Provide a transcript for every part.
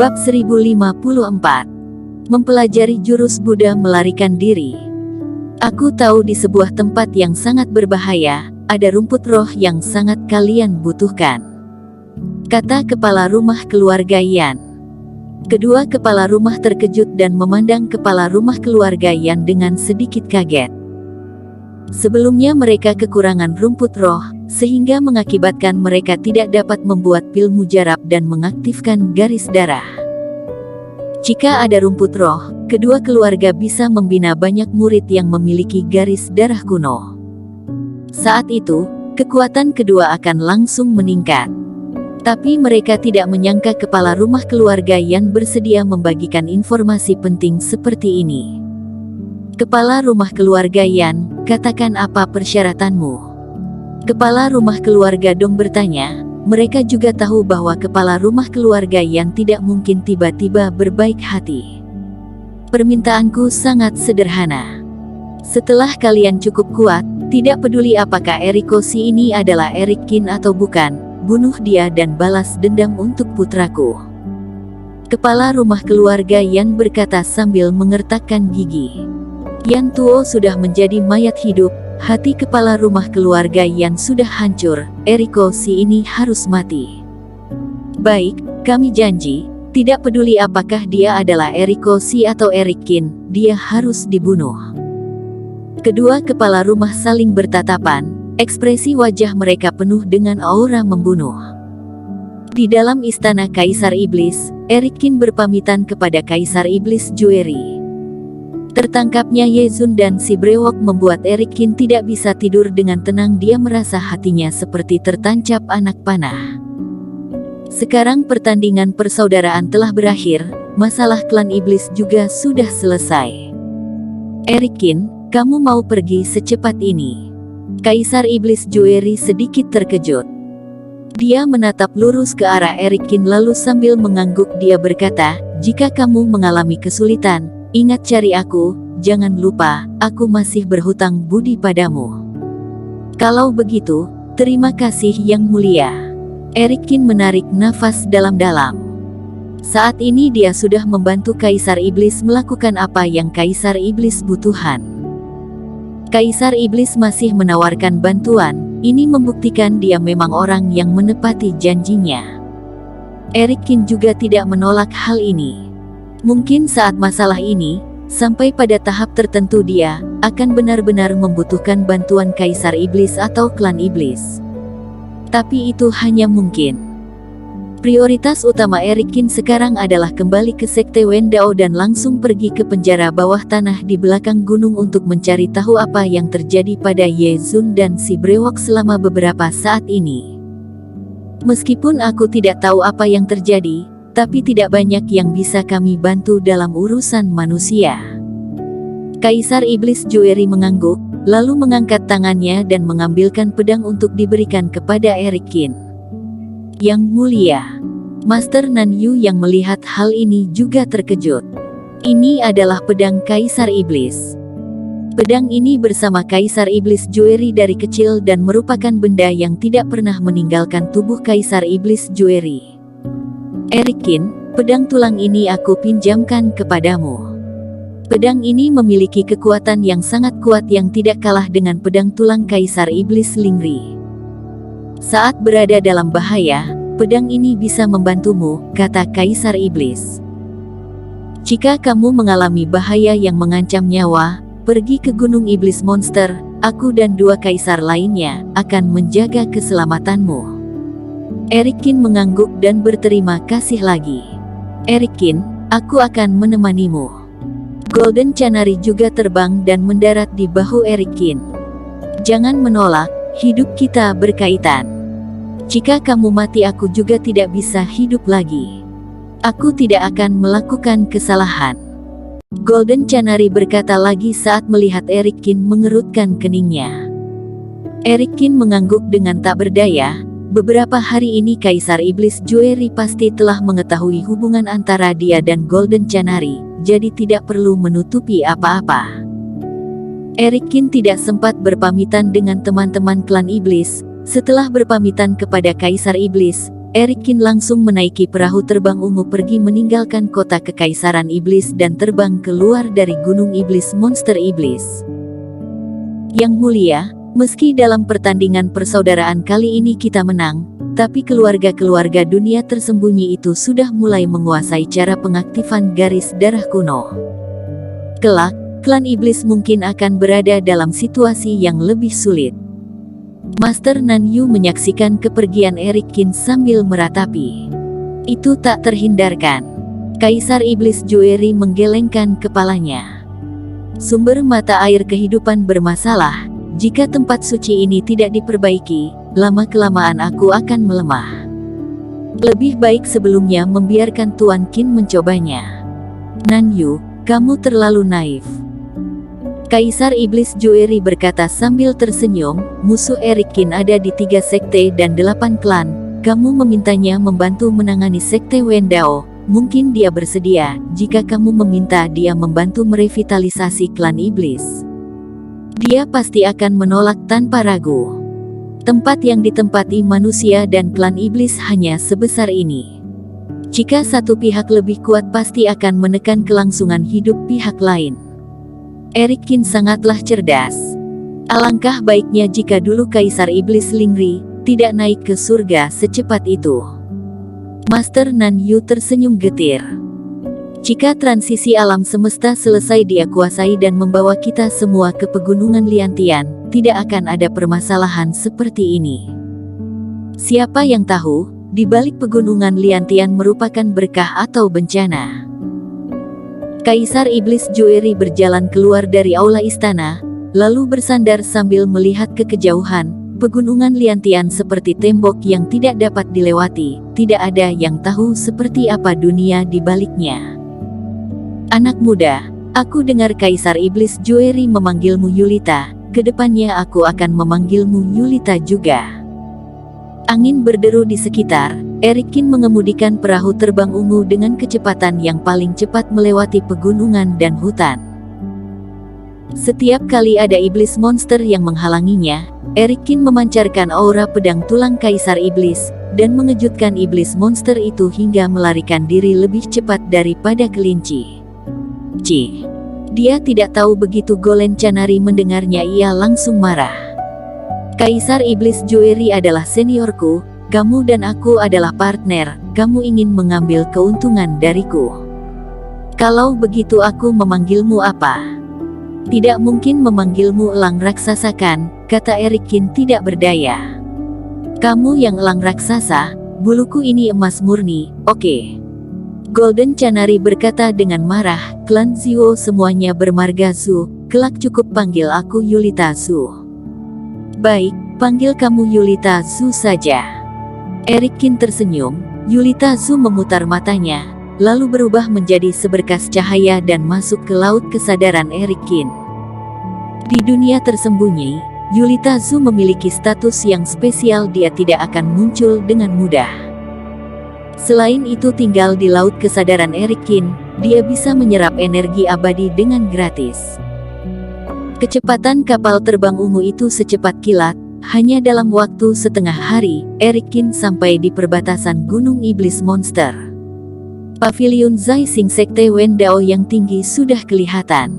Bab 1054. Mempelajari jurus Buddha melarikan diri. Aku tahu di sebuah tempat yang sangat berbahaya, ada rumput roh yang sangat kalian butuhkan, kata kepala rumah keluarga Yan. Kedua kepala rumah terkejut dan memandang kepala rumah keluarga Yan dengan sedikit kaget. Sebelumnya mereka kekurangan rumput roh, sehingga mengakibatkan mereka tidak dapat membuat pil mujarab dan mengaktifkan garis darah. Jika ada rumput roh, kedua keluarga bisa membina banyak murid yang memiliki garis darah kuno. Saat itu, kekuatan kedua akan langsung meningkat. Tapi mereka tidak menyangka kepala rumah keluarga yang bersedia membagikan informasi penting seperti ini. Kepala rumah keluarga Yan, katakan apa persyaratanmu? Kepala rumah keluarga Dong bertanya. Mereka juga tahu bahwa kepala rumah keluarga Yan tidak mungkin tiba-tiba berbaik hati. Permintaanku sangat sederhana. Setelah kalian cukup kuat, tidak peduli apakah Eriko si ini adalah Erik Kin atau bukan, bunuh dia dan balas dendam untuk putraku. Kepala rumah keluarga Yan berkata sambil mengertakkan gigi. Yan Tuo sudah menjadi mayat hidup. Hati kepala rumah keluarga Yan sudah hancur. Eriko si ini harus mati. Baik, kami janji, tidak peduli apakah dia adalah Eriko si atau Erik Kin, dia harus dibunuh. Kedua kepala rumah saling bertatapan, ekspresi wajah mereka penuh dengan aura membunuh. Di dalam istana Kaisar Iblis, Erik Kin berpamitan kepada Kaisar Iblis Jueri. Tertangkapnya Yezun dan si brewok membuat Erik Kin tidak bisa tidur dengan tenang. Dia merasa hatinya seperti tertancap anak panah. Sekarang pertandingan persaudaraan telah berakhir, masalah klan iblis juga sudah selesai. Erik Kin, kamu mau pergi secepat ini? Kaisar Iblis Jueri sedikit terkejut. Dia menatap lurus ke arah Erik Kin lalu sambil mengangguk dia berkata, jika kamu mengalami kesulitan, ingat cari aku, jangan lupa, aku masih berhutang budi padamu. Kalau begitu, terima kasih yang mulia. Erik Kin menarik nafas dalam-dalam. Saat ini dia sudah membantu Kaisar Iblis melakukan apa yang Kaisar Iblis butuhkan. Kaisar Iblis masih menawarkan bantuan, ini membuktikan dia memang orang yang menepati janjinya. Erik Kin juga tidak menolak hal ini. Mungkin saat masalah ini, sampai pada tahap tertentu dia akan benar-benar membutuhkan bantuan Kaisar Iblis atau klan Iblis. Tapi itu hanya mungkin. Prioritas utama Erik Kin sekarang adalah kembali ke Sekte Wendao dan langsung pergi ke penjara bawah tanah di belakang gunung untuk mencari tahu apa yang terjadi pada Yezun dan si brewok selama beberapa saat ini. Meskipun aku tidak tahu apa yang terjadi, tapi tidak banyak yang bisa kami bantu dalam urusan manusia. Kaisar Iblis Jueri mengangguk, lalu mengangkat tangannya dan mengambilkan pedang untuk diberikan kepada Erik Kin. Yang mulia, Master Nan Yu yang melihat hal ini juga terkejut. Ini adalah pedang Kaisar Iblis. Pedang ini bersama Kaisar Iblis Jueri dari kecil dan merupakan benda yang tidak pernah meninggalkan tubuh Kaisar Iblis Jueri. Erik Kin, pedang tulang ini aku pinjamkan kepadamu. Pedang ini memiliki kekuatan yang sangat kuat yang tidak kalah dengan pedang tulang Kaisar Iblis Lingri. Saat berada dalam bahaya, pedang ini bisa membantumu, kata Kaisar Iblis. Jika kamu mengalami bahaya yang mengancam nyawa, pergi ke Gunung Iblis Monster, aku dan dua kaisar lainnya akan menjaga keselamatanmu. Erik Kin mengangguk dan berterima kasih lagi. Erik Kin, aku akan menemanimu. Golden Canary juga terbang dan mendarat di bahu Erik Kin. Jangan menolak, hidup kita berkaitan. Jika kamu mati aku juga tidak bisa hidup lagi. Aku tidak akan melakukan kesalahan. Golden Canary berkata lagi saat melihat Erik Kin mengerutkan keningnya. Erik Kin mengangguk dengan tak berdaya. Beberapa hari ini Kaisar Iblis Jueri pasti telah mengetahui hubungan antara dia dan Golden Canary, jadi tidak perlu menutupi apa-apa. Erik Kin tidak sempat berpamitan dengan teman-teman klan Iblis. Setelah berpamitan kepada Kaisar Iblis, Eric Kin langsung menaiki perahu terbang ungu pergi meninggalkan kota Kekaisaran Iblis dan terbang keluar dari Gunung Iblis Monster Iblis. Yang mulia, meski dalam pertandingan persaudaraan kali ini kita menang, tapi keluarga-keluarga dunia tersembunyi itu sudah mulai menguasai cara pengaktifan garis darah kuno. Kelak, klan iblis mungkin akan berada dalam situasi yang lebih sulit. Master Nan Yu menyaksikan kepergian Eric Kin sambil meratapi. Itu tak terhindarkan. Kaisar Iblis Jueri menggelengkan kepalanya. Sumber mata air kehidupan bermasalah. Jika tempat suci ini tidak diperbaiki, lama-kelamaan aku akan melemah. Lebih baik sebelumnya membiarkan Tuan Qin mencobanya. Nan Yu, kamu terlalu naif. Kaisar Iblis Jueri berkata sambil tersenyum, musuh Eric Kin ada di 3 sekte dan 8 klan. Kamu memintanya membantu menangani sekte Wendao. Mungkin dia bersedia, jika kamu meminta dia membantu merevitalisasi klan iblis. Dia pasti akan menolak tanpa ragu. Tempat yang ditempati manusia dan klan iblis hanya sebesar ini. Jika satu pihak lebih kuat pasti akan menekan kelangsungan hidup pihak lain. Eric Kin sangatlah cerdas. Alangkah baiknya jika dulu Kaisar Iblis Lingri tidak naik ke surga secepat itu. Master Nan Yu tersenyum getir. Jika transisi alam semesta selesai dia kuasai dan membawa kita semua ke pegunungan Liantian, tidak akan ada permasalahan seperti ini. Siapa yang tahu, di balik pegunungan Liantian merupakan berkah atau bencana. Kaisar Iblis Jueri berjalan keluar dari aula istana, lalu bersandar sambil melihat ke kejauhan. Pegunungan Liantian seperti tembok yang tidak dapat dilewati, tidak ada yang tahu seperti apa dunia di baliknya. Anak muda, aku dengar Kaisar Iblis Jueri memanggilmu Yulita, kedepannya aku akan memanggilmu Yulita juga. Angin berderu di sekitar. Eric Kin mengemudikan perahu terbang ungu dengan kecepatan yang paling cepat melewati pegunungan dan hutan. Setiap kali ada iblis monster yang menghalanginya, Eric Kin memancarkan aura pedang tulang Kaisar Iblis, dan mengejutkan iblis monster itu hingga melarikan diri lebih cepat daripada kelinci. Dia tidak tahu begitu Golen Canari mendengarnya ia langsung marah. Kaisar Iblis Jueri adalah seniorku. Kamu dan aku adalah partner, kamu ingin mengambil keuntungan dariku. Kalau begitu aku memanggilmu apa? Tidak mungkin memanggilmu elang raksasa kan, kata Eric Kin tidak berdaya. Kamu yang elang raksasa, buluku ini emas murni, oke. Golden Canary berkata dengan marah, klan Zhuo semuanya bermarga Zhu, kelak cukup panggil aku Yulita Zhu. Baik, panggil kamu Yulita Zhu saja. Eric Kin tersenyum. Yulita Zhu memutar matanya, lalu berubah menjadi seberkas cahaya dan masuk ke laut kesadaran Eric Kin. Di dunia tersembunyi, Yulita Zhu memiliki status yang spesial, dia tidak akan muncul dengan mudah. Selain itu tinggal di laut kesadaran Eric Kin, dia bisa menyerap energi abadi dengan gratis. Kecepatan kapal terbang ungu itu secepat kilat. Hanya dalam waktu setengah hari, Eric Kin sampai di perbatasan Gunung Iblis Monster. Paviliun Zaising Sekte Wendao yang tinggi sudah kelihatan.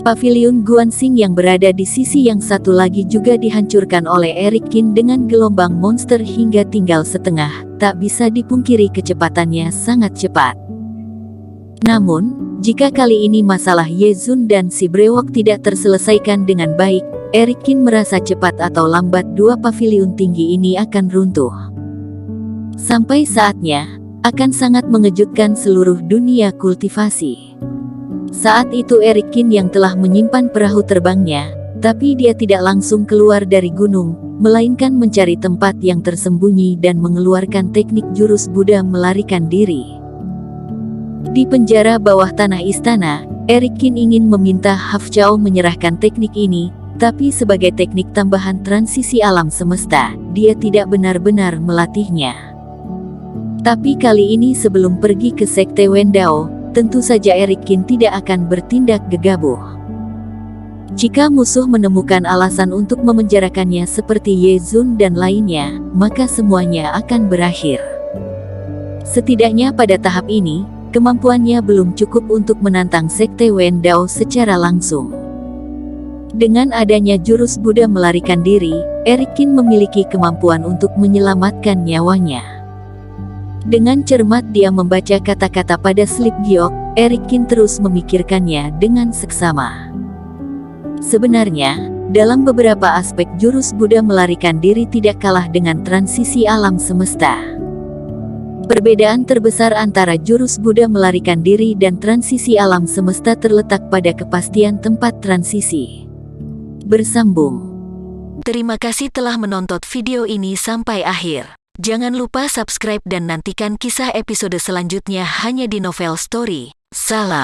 Paviliun Guansing yang berada di sisi yang satu lagi juga dihancurkan oleh Eric Kin dengan gelombang monster hingga tinggal setengah, tak bisa dipungkiri kecepatannya sangat cepat. Namun, jika kali ini masalah Ye Zun dan si brewok tidak terselesaikan dengan baik, Eric Kin merasa cepat atau lambat dua paviliun tinggi ini akan runtuh. Sampai saatnya, akan sangat mengejutkan seluruh dunia kultivasi. Saat itu Eric Kin yang telah menyimpan perahu terbangnya, tapi dia tidak langsung keluar dari gunung, melainkan mencari tempat yang tersembunyi dan mengeluarkan teknik jurus Buddha melarikan diri. Di penjara bawah tanah istana, Eric Kin ingin meminta Hafchao menyerahkan teknik ini, tapi sebagai teknik tambahan transisi alam semesta, dia tidak benar-benar melatihnya. Tapi kali ini sebelum pergi ke Sekte Wendao, tentu saja Eric Kin tidak akan bertindak gegabah. Jika musuh menemukan alasan untuk memenjarakannya seperti Ye Zun dan lainnya, maka semuanya akan berakhir. Setidaknya pada tahap ini, kemampuannya belum cukup untuk menantang Sekte Wen Dao secara langsung. Dengan adanya jurus Buddha melarikan diri, Eric Kin memiliki kemampuan untuk menyelamatkan nyawanya. Dengan cermat dia membaca kata-kata pada slip giok, Eric Kin terus memikirkannya dengan seksama. Sebenarnya, dalam beberapa aspek jurus Buddha melarikan diri tidak kalah dengan transisi alam semesta. Perbedaan terbesar antara jurus Buddha melarikan diri dan transisi alam semesta terletak pada kepastian tempat transisi. Bersambung. Terima kasih telah menonton video ini sampai akhir. Jangan lupa subscribe dan nantikan kisah episode selanjutnya hanya di Novel Story. Salam.